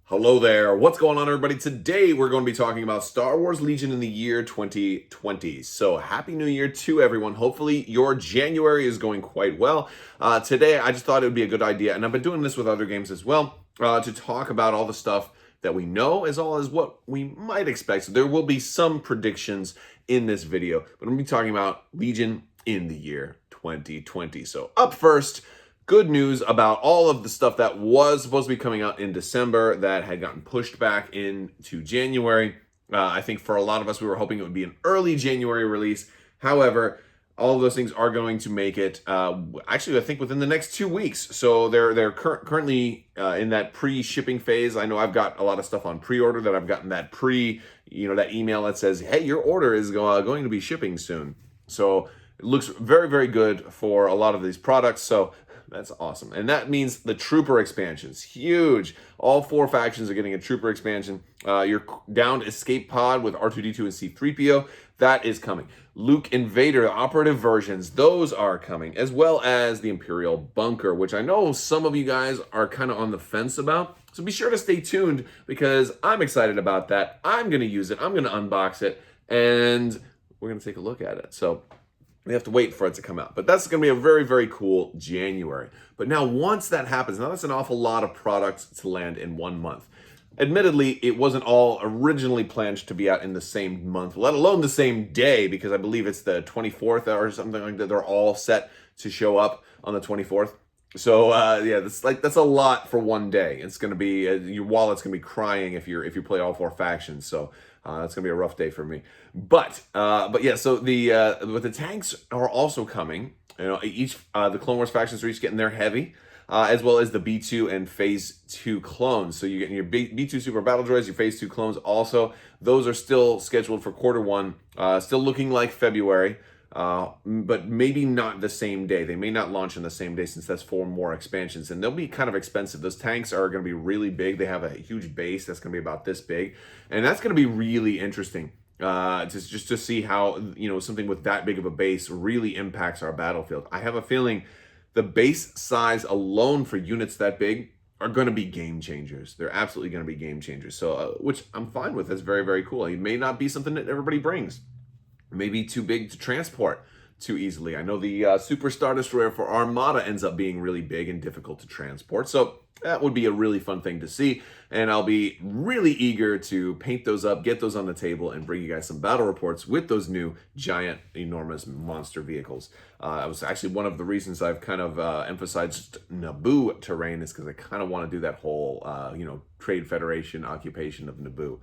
Hello there. What's going on, everybody? Today we're going to be talking about Star Wars Legion in the year 2020. So happy new year to everyone. Hopefully your January is going quite well. Today I just thought it would be a good idea, and I've been doing this with other games as well, to talk about all the stuff that we know as well as what we might expect. So there will be some predictions in this video, but I'm going to be talking about Legion in the year 2020. So up first, good news about all of the stuff that was supposed to be coming out in December that had gotten pushed back into January. I think for a lot of us, we were hoping it would be an early January release. However, all of those things are going to make it, actually, I think within the next 2 weeks. So they're currently in that pre-shipping phase. I know I've got a lot of stuff on pre-order that I've gotten that that email that says, hey, your order is going to be shipping soon. So it looks very, very good for a lot of these products. So that's awesome. And that means the Trooper expansion's huge. All 4 factions are getting a Trooper expansion. Your downed escape pod with R2-D2 and C-3PO, that is coming. Luke and Vader, the operative versions, those are coming, as well as the Imperial Bunker, which I know some of you guys are kind of on the fence about. So be sure to stay tuned because I'm excited about that. I'm going to use it. I'm going to unbox it, and we're going to take a look at it. So we have to wait for it to come out. But that's going to be a very, very cool January. But now once that happens, now that's an awful lot of products to land in 1 month. Admittedly, it wasn't all originally planned to be out in the same month, let alone the same day, because I believe it's the 24th or something like that. They're all set to show up on the 24th. So yeah, that's a lot for one day. It's going to be your wallet's going to be crying if you play all 4 factions. So that's going to be a rough day for me. But yeah, so the tanks are also coming. You know, the Clone Wars factions are each getting their heavy, as well as the B2 and Phase 2 clones. So you're getting your B2 Super Battle Droids, your Phase 2 clones also. Those are still scheduled for Q1, still looking like February. But maybe not the same day. They may not launch on the same day since that's 4 more expansions, and they'll be kind of expensive. Those tanks are going to be really big. They have a huge base that's going to be about this big, and that's going to be really interesting just to see how something with that big of a base really impacts our battlefield. I have a feeling the base size alone for units that big are going to be game changers. They're absolutely going to be game changers. So, which I'm fine with. That's very, very cool. It may not be something that everybody brings. Maybe too big to transport too easily. I know the Super Star Destroyer for Armada ends up being really big and difficult to transport. So that would be a really fun thing to see. And I'll be really eager to paint those up, get those on the table, and bring you guys some battle reports with those new giant, enormous monster vehicles. That was actually one of the reasons I've kind of emphasized Naboo terrain, is because I kind of want to do that whole, Trade Federation occupation of Naboo.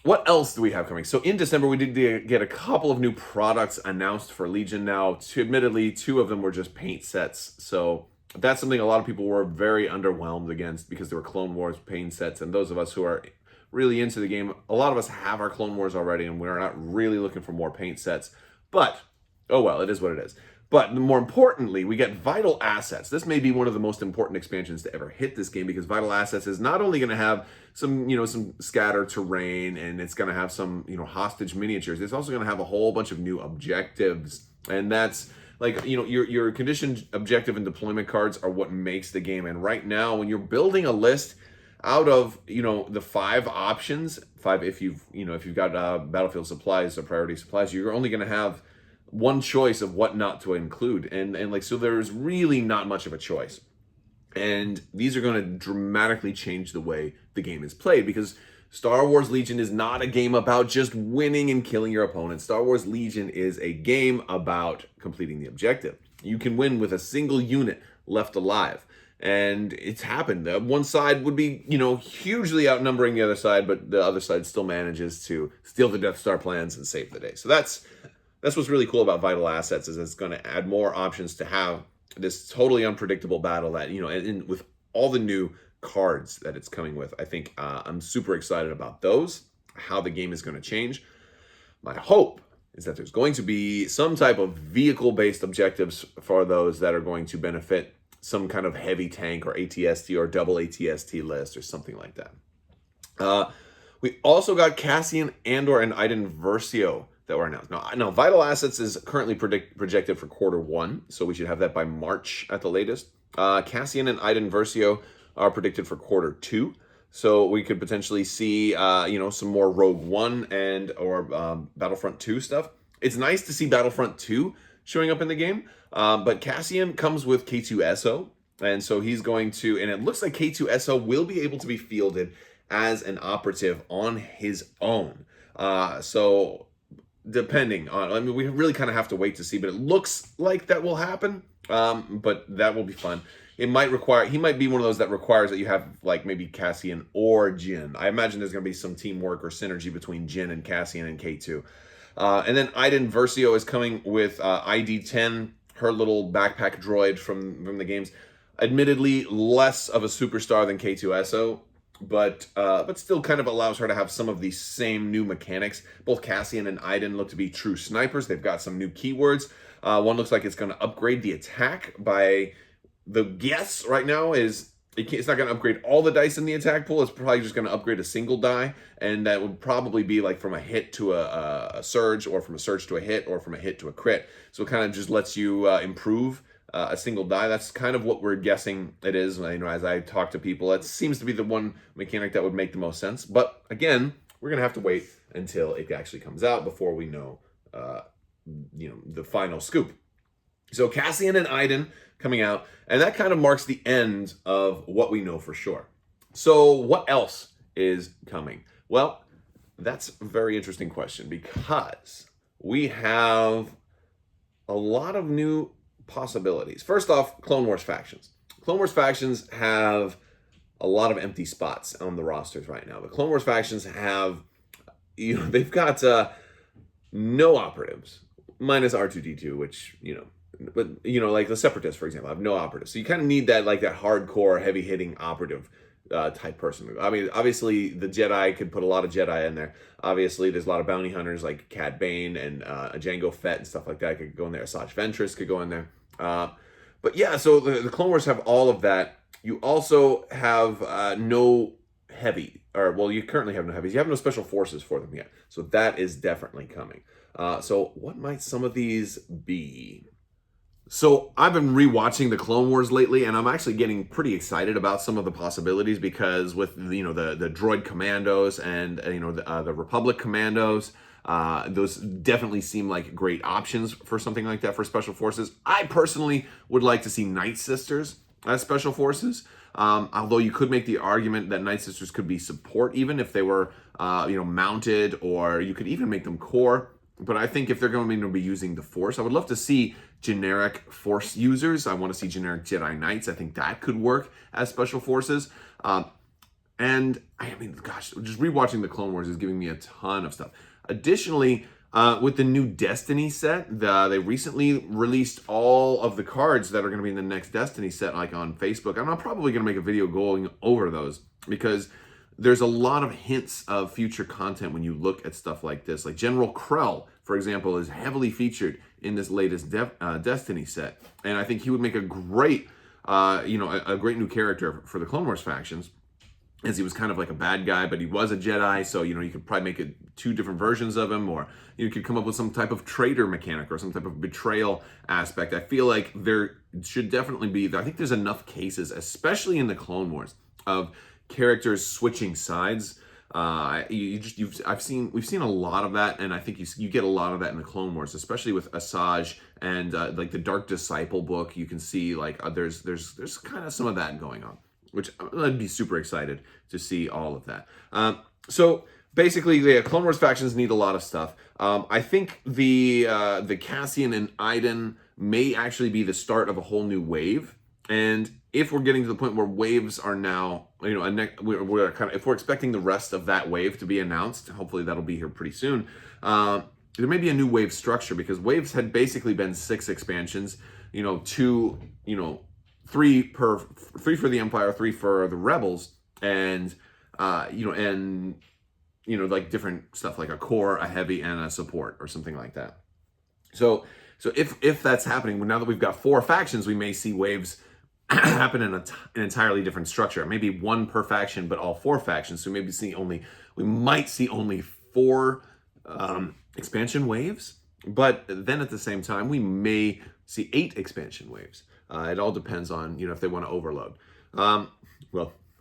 What else do we have coming? So in December, we did get a couple of new products announced for Legion now. Admittedly, 2 of them were just paint sets. So that's something a lot of people were very underwhelmed against because they were Clone Wars paint sets. And those of us who are really into the game, a lot of us have our Clone Wars already, and we're not really looking for more paint sets. But, oh well, it is what it is. But more importantly, we get Vital Assets. This may be one of the most important expansions to ever hit this game, because Vital Assets is not only going to have some scattered terrain, and it's going to have some, hostage miniatures. It's also going to have a whole bunch of new objectives. And that's like, your conditioned objective and deployment cards are what makes the game. And right now, when you're building a list out of, the 5 options, 5, if you've got battlefield supplies or priority supplies, you're only going to have one choice of what not to include, and so there's really not much of a choice. And these are going to dramatically change the way the game is played, because Star Wars Legion is not a game about just winning and killing your opponent. Star Wars Legion is a game about completing the objective. You can win with a single unit left alive. And it's happened. One side would be, hugely outnumbering the other side, but the other side still manages to steal the Death Star plans and save the day. So that's what's really cool about Vital Assets, is it's going to add more options to have this totally unpredictable battle that, and with all the new cards that it's coming with. I think I'm super excited about those, how the game is going to change. My hope is that there's going to be some type of vehicle-based objectives for those that are going to benefit some kind of heavy tank or ATST or double ATST list or something like that. We also got Cassian Andor and Iden Versio that were announced. Now Vital Assets is currently projected for Q1, so we should have that by March at the latest. Cassian and Iden Versio are predicted for Q2. So we could potentially see, some more Rogue One and or Battlefront 2 stuff. It's nice to see Battlefront 2 showing up in the game, but Cassian comes with K2SO, and so he's going to, and it looks like K2SO will be able to be fielded as an operative on his own. So depending on, I mean, we really kind of have to wait to see, but it looks like that will happen. But that will be fun. It might require, he might be one of those that requires that you have like maybe Cassian or Jin. I imagine there's going to be some teamwork or synergy between Jin and Cassian and K2. And then Iden Versio is coming with ID-10, her little backpack droid from the games. Admittedly, less of a superstar than K2SO, but still kind of allows her to have some of the same new mechanics. Both Cassian and Iden look to be true snipers. They've got some new keywords. One looks like it's going to upgrade the attack by, the guess right now is it's not going to upgrade all the dice in the attack pool. It's probably just going to upgrade a single die, and that would probably be like from a hit to a surge, or from a surge to a hit, or from a hit to a crit. So it kind of just lets you improve a single die. That's kind of what we're guessing it is. As I talk to people, it seems to be the one mechanic that would make the most sense. But again, we're going to have to wait until it actually comes out before we know the final scoop. So Cassian and Iden coming out, and that kind of marks the end of what we know for sure. So what else is coming? Well, that's a very interesting question, because we have a lot of new possibilities. First off, Clone Wars factions. Clone Wars factions have a lot of empty spots on the rosters right now. The Clone Wars factions have, they've got no operatives, minus R2-D2, which, but like the Separatists, for example, have no operatives. So you kind of need that, like that hardcore, heavy-hitting operative type person. I mean, obviously the Jedi could put a lot of Jedi in there. Obviously, there's a lot of bounty hunters like Cad Bane and Jango Fett and stuff like that could go in there. Asajj Ventress could go in there. But yeah, so the Clone Wars have all of that. You also have no heavy, you currently have no heavies. You have no special forces for them yet. So that is definitely coming. So what might some of these be? So I've been rewatching the Clone Wars lately, and I'm actually getting pretty excited about some of the possibilities, because with the droid commandos and the Republic commandos, those definitely seem like great options for something like that for special forces. I personally would like to see Night Sisters as special forces. Although you could make the argument that Night Sisters could be support even if they were mounted, or you could even make them core. But I think if they're going to be using the Force, I would love to see generic Force users. I want to see generic Jedi Knights. I think that could work as special forces. And I mean, gosh, just rewatching the Clone Wars is giving me a ton of stuff. Additionally, with the new Destiny set, they recently released all of the cards that are going to be in the next Destiny set, like on Facebook. I'm probably going to make a video going over those, because there's a lot of hints of future content when you look at stuff like this. Like General Krell, for example, is heavily featured in this latest Destiny set, and I think he would make a great, a great new character for the Clone Wars factions, as he was kind of like a bad guy, but he was a Jedi, so you could probably make it two different versions of him, or you could come up with some type of traitor mechanic or some type of betrayal aspect. I feel like there should definitely be, I think there's enough cases, especially in the Clone Wars, of characters switching sides. We've seen a lot of that, and I think you get a lot of that in the Clone Wars, especially with Asajj and like the Dark Disciple book. You can see like there's kind of some of that going on, which I'd be super excited to see all of that. So basically, the Clone Wars factions need a lot of stuff. I think the Cassian and Iden may actually be the start of a whole new wave. And if we're getting to the point where waves are now, if we're expecting the rest of that wave to be announced, hopefully that'll be here pretty soon. There may be a new wave structure, because waves had basically been 6 expansions, 2, 3 for the Empire, 3 for the Rebels, and like different stuff like a core, a heavy, and a support or something like that. So if that's happening, now that we've got 4 factions, we may see waves happen in an entirely different structure. Maybe 1 per faction, but all 4 factions. So we might see only 4 expansion waves, but then at the same time, we may see 8 expansion waves. It all depends on, if they want to overload.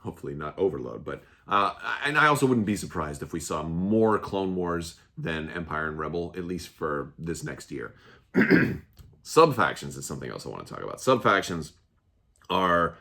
hopefully not overload. But and I also wouldn't be surprised if we saw more Clone Wars than Empire and Rebel, at least for this next year. Sub-factions is something else I want to talk about. Sub-factions are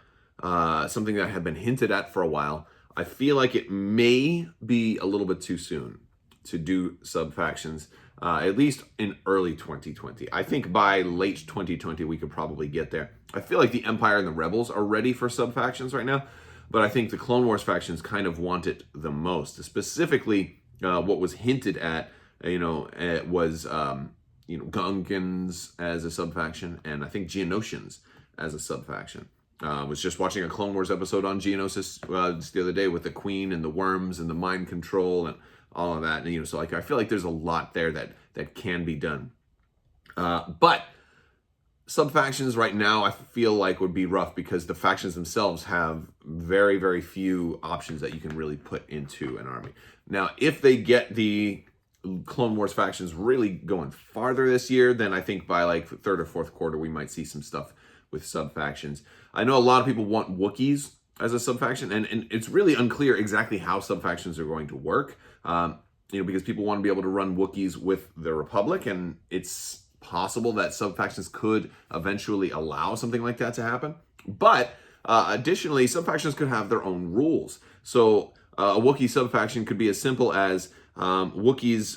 something that have been hinted at for a while. I feel like it may be a little bit too soon to do sub-factions, at least in early 2020. I think by late 2020, we could probably get there. I feel like the Empire and the Rebels are ready for sub-factions right now, but I think the Clone Wars factions kind of want it the most. Specifically, what was hinted at, it was, Gungans as a sub-faction, and I think Geonosians as a sub-faction. Was just watching a Clone Wars episode on Geonosis just the other day with the Queen and the worms and the mind control and all of that. And, so I feel like there's a lot there that can be done. But sub-factions right now, I feel like would be rough because the factions themselves have very, very few options that you can really put into an army. Now, if they get the Clone Wars factions really going farther this year, then I think by like third or fourth quarter, we might see some stuff with sub-factions. I know a lot of people want Wookiees as a sub-faction, and it's really unclear exactly how sub-factions are going to work, because people want to be able to run Wookiees with the Republic, and it's possible that sub-factions could eventually allow something like that to happen. But additionally, sub-factions could have their own rules. So a Wookiee sub-faction could be as simple as Wookiees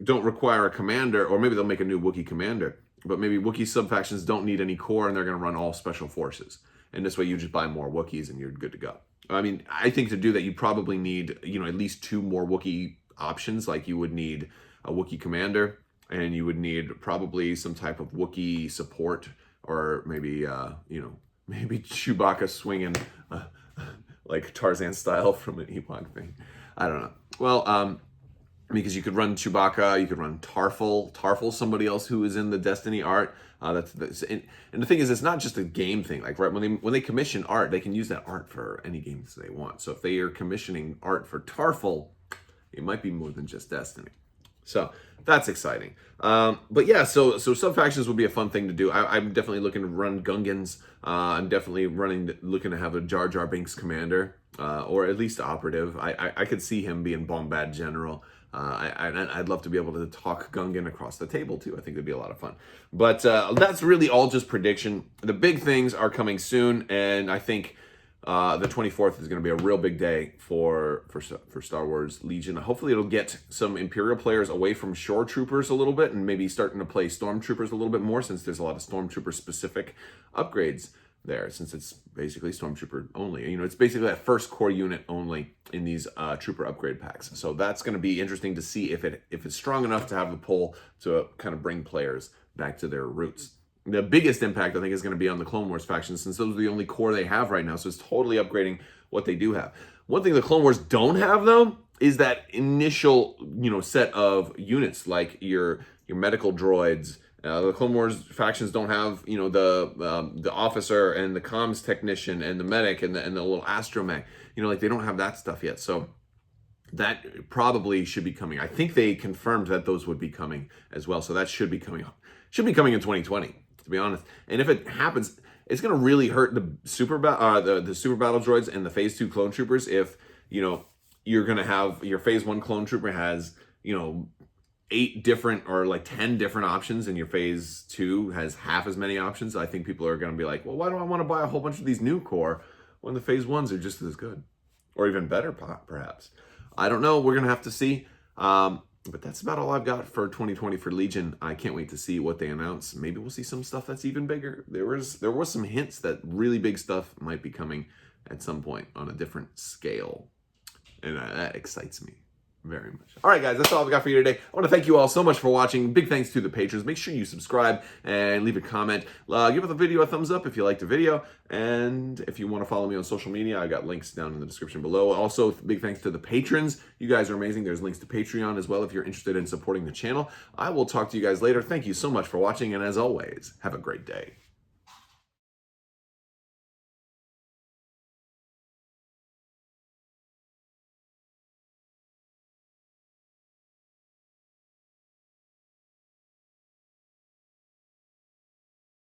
don't require a commander, or maybe they'll make a new Wookiee commander, but maybe Wookiee sub-factions don't need any core and they're going to run all special forces. And this way you just buy more Wookiees and you're good to go. I mean, I think to do that, you probably need, at least 2 more Wookiee options. Like you would need a Wookiee commander, and you would need probably some type of Wookiee support, or maybe, maybe Chewbacca swinging like Tarzan style from an Ewok thing. I don't know. Well, because you could run Chewbacca, you could run Tarful. Tarful's somebody else who is in the Destiny art. And the thing is, it's not just a game thing. Like, right, when they commission art, they can use that art for any games they want. So if they are commissioning art for Tarful, it might be more than just Destiny. So that's exciting. But yeah, so sub-factions would be a fun thing to do. I'm definitely looking to run Gungans. I'm definitely looking to have a Jar Jar Binks commander, or at least operative. I could see him being Bombad General. I'd love to be able to talk Gungan across the table too. I think it'd be a lot of fun. But that's really all just prediction. The big things are coming soon, and I think the 24th is going to be a real big day for Star Wars Legion. Hopefully it'll get some Imperial players away from Shore Troopers a little bit and maybe starting to play Stormtroopers a little bit more, since there's a lot of Stormtrooper specific upgrades there, since it's basically Stormtrooper only. It's basically that first core unit only in these trooper upgrade packs. So that's going to be interesting to see if it's strong enough to have the pull to kind of bring players back to their roots. The biggest impact, I think, is going to be on the Clone Wars faction, since those are the only core they have right now. So it's totally upgrading what they do have. One thing the Clone Wars don't have, though, is that initial, set of units like your medical droids. The Clone Wars factions don't have, the officer and the comms technician and the medic and the little astromech. Like they don't have that stuff yet. So that probably should be coming. I think they confirmed that those would be coming as well. So that should be coming. Should be coming in 2020, to be honest. And if it happens, it's going to really hurt the super battle droids and the Phase 2 clone troopers if, you're going to have your Phase 1 clone trooper has, 8 different or like 10 different options, and your Phase 2 has half as many options. I think people are going to be like, well, why do I want to buy a whole bunch of these new core when the Phase 1s are just as good or even better, perhaps? I don't know. We're going to have to see. But that's about all I've got for 2020 for Legion. I can't wait to see what they announce. Maybe we'll see some stuff that's even bigger. There was some hints that really big stuff might be coming at some point on a different scale. And that excites me very much. All right, guys, that's all I've got for you today. I want to thank you all so much for watching. Big thanks to the patrons. Make sure you subscribe and leave a comment. Give the video a thumbs up if you liked the video. And if you want to follow me on social media, I got links down in the description below. Also, big thanks to the patrons. You guys are amazing. There's links to Patreon as well if you're interested in supporting the channel. I will talk to you guys later. Thank you so much for watching. And as always, have a great day.